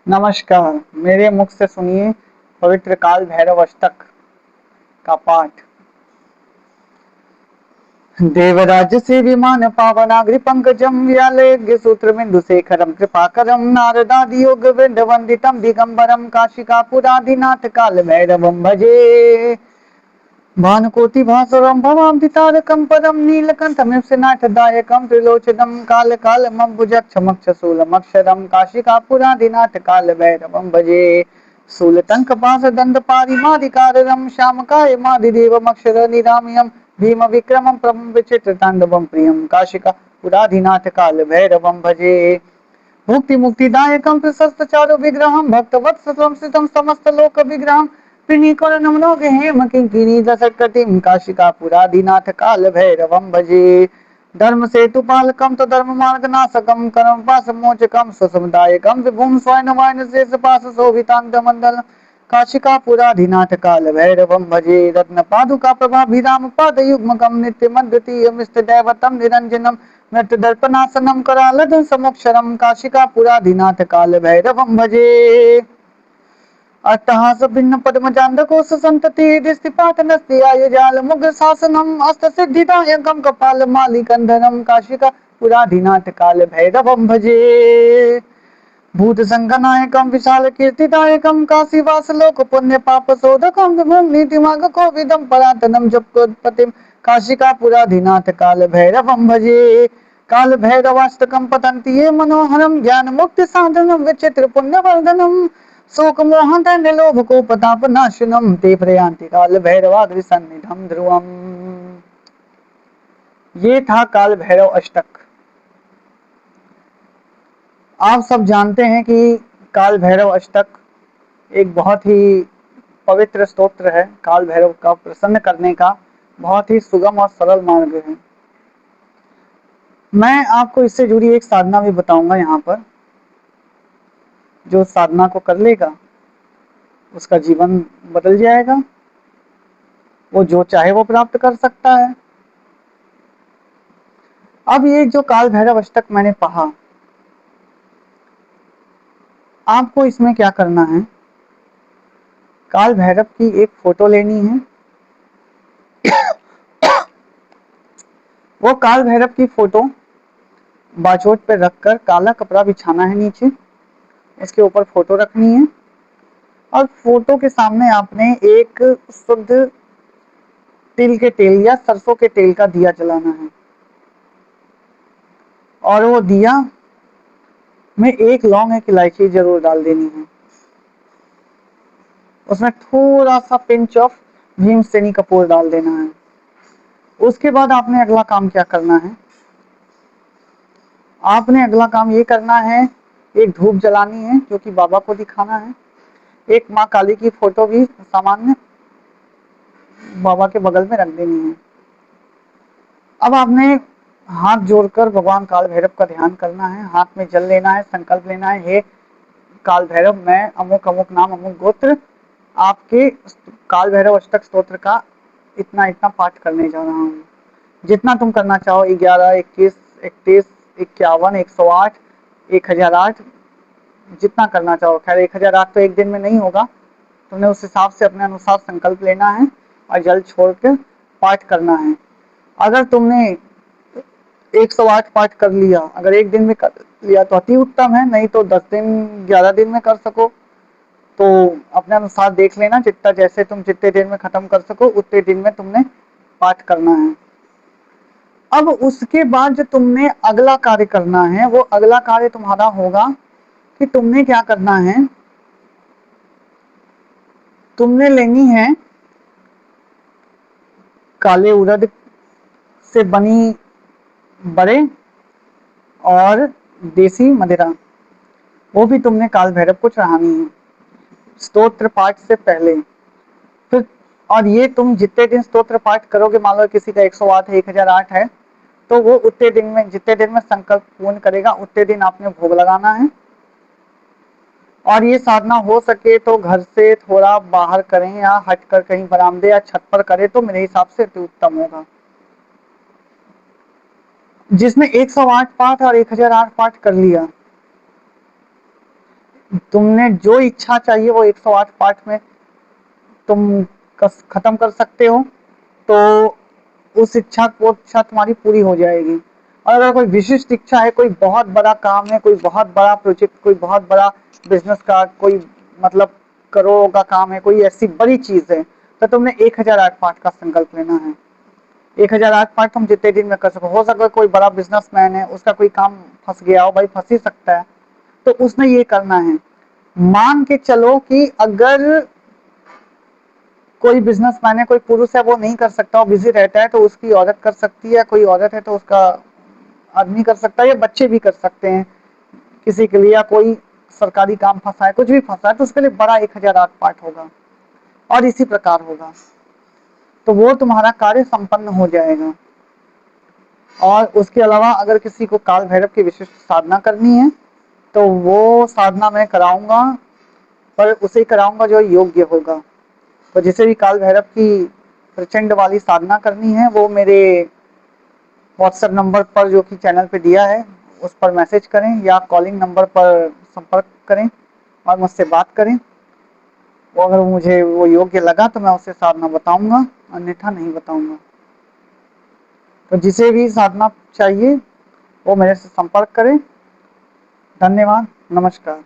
नमस्कार। मेरे मुख से सुनिए पवित्र काल भैरव अष्टक का पाठ। देवराज से विमान पावनाग्रि पंकजम व्यालेग्य सूत्र बिंदु शेखरम कृपाकरम नारदादि योग वृंद वंदितम दिगंबरम काशिकापुराधिनाथ काल भैरवम भजे। भानुकोटि भास्वरम भवाब्धितारकं परम नीलकंठमिव त्रिलोचनम काल कालमम्बुजक्षमक्षशूलमक्षरम काशिकापुराधिनाथ काल भैरवं भजे। शूलटंक पास दंड पारिमादिकारम श्यामकाय मादिदेवमक्षर निरामयम भीम विक्रमं प्रभं विचित्र तांडवं प्रियं काशिका पुराधिनाथ काल भैरवं भजे। मुक्ति मुक्तिदायकं प्रशस्त चारु विग्रहं भक्तवत्सलं स्थितं समस्त लोक विग्रहं त्रिणीकरणं लोके हेम किंकिणी दशकटिं काशिकापुराधिनाथ काल भैरवं भजे। धर्म सेतु पालकं तो धर्म मार्ग नाशकं कर्म पास मोचकं ससमुदायकं विभुं स्वयं वायन शेष पास शोभितांग मंडल काशिकापुराधिनाथ काल भैरवं भजे। रत्न पादुका प्रभाभिराम पाद युग्मकं नित्य मद्गतीयमिष्ट दैवतं निरंजनम मृत्यु दर्पनाशनम करालद समक्षरम काशिकापुराधिनाथ काल भैरवं भजे। अट्टहास भिन्न पद्मजांडकोश संतति दृष्टिपात नस्ति आय जाल मुग शासनम अस्त सिद्धिदायकम कपाल मालिकंधरम काशिका पुराधिनाथ काल भैरवं भजे। भूत संगनायकम विशाल कीर्तिदायकम काशीवास लोक पुण्य पाप शोधकम विभुम नीतिमाग कोविदम परातनम जपकोत्पतिम काशिकापुराधिनाथ काल भैरवं भजे। काल भैरवाष्टकम पतंति ये मनोहरम ज्ञान मुक्ति साधनम विचित्र पुण्य वर्धनम शोक मोहन लोभ को पताप नाशनम ते प्रयांति काल भैरवाग्र सन्निधम ध्रुवम। ये था काल भैरव अष्टक। आप सब जानते हैं कि काल भैरव अष्टक एक बहुत ही पवित्र स्तोत्र है। काल भैरव का प्रसन्न करने का बहुत ही सुगम और सरल मार्ग है। मैं आपको इससे जुड़ी एक साधना भी बताऊंगा यहाँ पर। जो साधना को कर लेगा उसका जीवन बदल जाएगा, वो जो चाहे वो प्राप्त कर सकता है। अब ये जो काल भैरव अष्टक मैंने पढ़ा, आपको इसमें क्या करना है, काल भैरव की एक फोटो लेनी है। वो काल भैरव की फोटो बाचोट पे रखकर काला कपड़ा बिछाना है नीचे, उसके ऊपर फोटो रखनी है और फोटो के सामने आपने एक शुद्ध तिल के तेल या सरसों के तेल का दिया जलाना है और वो दिया में एक लौंग एक इलायची जरूर डाल देनी है। उसमें थोड़ा सा पिंच ऑफ भीमसेनी कपूर डाल देना है। उसके बाद आपने अगला काम क्या करना है, आपने अगला काम ये करना है, एक धूप जलानी है जो कि बाबा को दिखाना है। एक माँ काली की फोटो भी सामान्य बाबा के बगल में रख देनी है। अब आपने हाथ जोड़कर भगवान काल भैरव का ध्यान करना है, हाथ में जल लेना है, संकल्प लेना है, हे काल भैरव मैं अमुक अमुक नाम अमुक गोत्र आपके काल भैरव अष्टक स्तोत्र का इतना इतना पाठ करने जा रहा हूँ। जितना तुम करना चाहो, 11, 21, 31, 51, 108, 1008, जितना करना चाहो। खैर 1008 तो एक दिन में नहीं होगा, तुमने उस हिसाब से अपने अनुसार संकल्प लेना है और जल छोड़ के पाठ करना है। अगर तुमने 108 पाठ कर लिया, अगर एक दिन में कर लिया तो अति उत्तम है, नहीं तो 10 दिन 11 दिन में कर सको तो अपने अनुसार देख लेना, जितना जैसे तुम जितने दिन में खत्म कर सको उतने दिन में तुमने पाठ करना है। अब उसके बाद जो तुमने अगला कार्य करना है, वो अगला कार्य तुम्हारा होगा कि तुमने क्या करना है, तुमने लेनी है काले उड़द से बनी बड़े और देसी मदिरा, वो भी तुमने काल भैरव को चढ़ानी है स्तोत्र पाठ से पहले। फिर और ये तुम जितने दिन स्तोत्र पाठ करोगे, मान लो किसी का 108 है, 1008 है, तो वो उतने दिन में, जितने दिन में संकल्प पूर्ण करेगा उतने दिन आपने भोग लगाना है। और ये साधना हो सके तो घर से थोड़ा बाहर करें या हटकर कहीं बरामदे या छत पर करें तो मेरे हिसाब से अति उत्तम होगा। जिसने 108 पाठ और 1008 पाठ कर लिया, तुमने जो इच्छा चाहिए वो 108 पाठ में तुम खत्म कर सकते हो, तो उस इच्छा तुम्हारी पूरी हो जाएगी। और अगर कोई विशिष्ट इच्छा है, कोई बहुत बड़ा काम है, कोई बहुत बड़ा प्रोजेक्ट, कोई बहुत बड़ा बिजनेस का कोई मतलब करोड़ों का काम है, कोई ऐसी बड़ी चीज है, तो तुमने 1008 पाठ का संकल्प लेना है। 1008 पाठ तुम जितने दिन में कर सको। हो सकता है कोई बड़ा बिजनेसमैन है, उसका कोई काम फंस गया हो, भाई फंस ही सकता है, तो उसने ये करना है। मान के चलो कि अगर कोई बिजनेसमैन है, कोई पुरुष है, वो नहीं कर सकता, वो बिजी रहता है, तो उसकी औरत कर सकती है, कोई औरत है तो उसका आदमी कर सकता है, या बच्चे भी कर सकते हैं किसी के लिए, या कोई सरकारी काम फंसा है, कुछ भी फंसा है, तो उसके लिए बड़ा 1008 पाठ होगा और इसी प्रकार होगा, तो वो तुम्हारा कार्य संपन्न हो जाएगा। और उसके अलावा अगर किसी को काल भैरव की विशिष्ट साधना करनी है, तो वो साधना मैं कराऊंगा, पर उसे कराऊंगा जो योग्य होगा। तो जिसे भी काल भैरव की प्रचंड वाली साधना करनी है, वो मेरे व्हाट्सएप नंबर पर जो कि चैनल पे दिया है उस पर मैसेज करें, या कॉलिंग नंबर पर संपर्क करें और मुझसे बात करें। वो अगर मुझे वो योग्य लगा तो मैं उसे साधना बताऊंगा, अन्यथा नहीं बताऊंगा। तो जिसे भी साधना चाहिए वो मेरे से संपर्क करें। धन्यवाद, नमस्कार।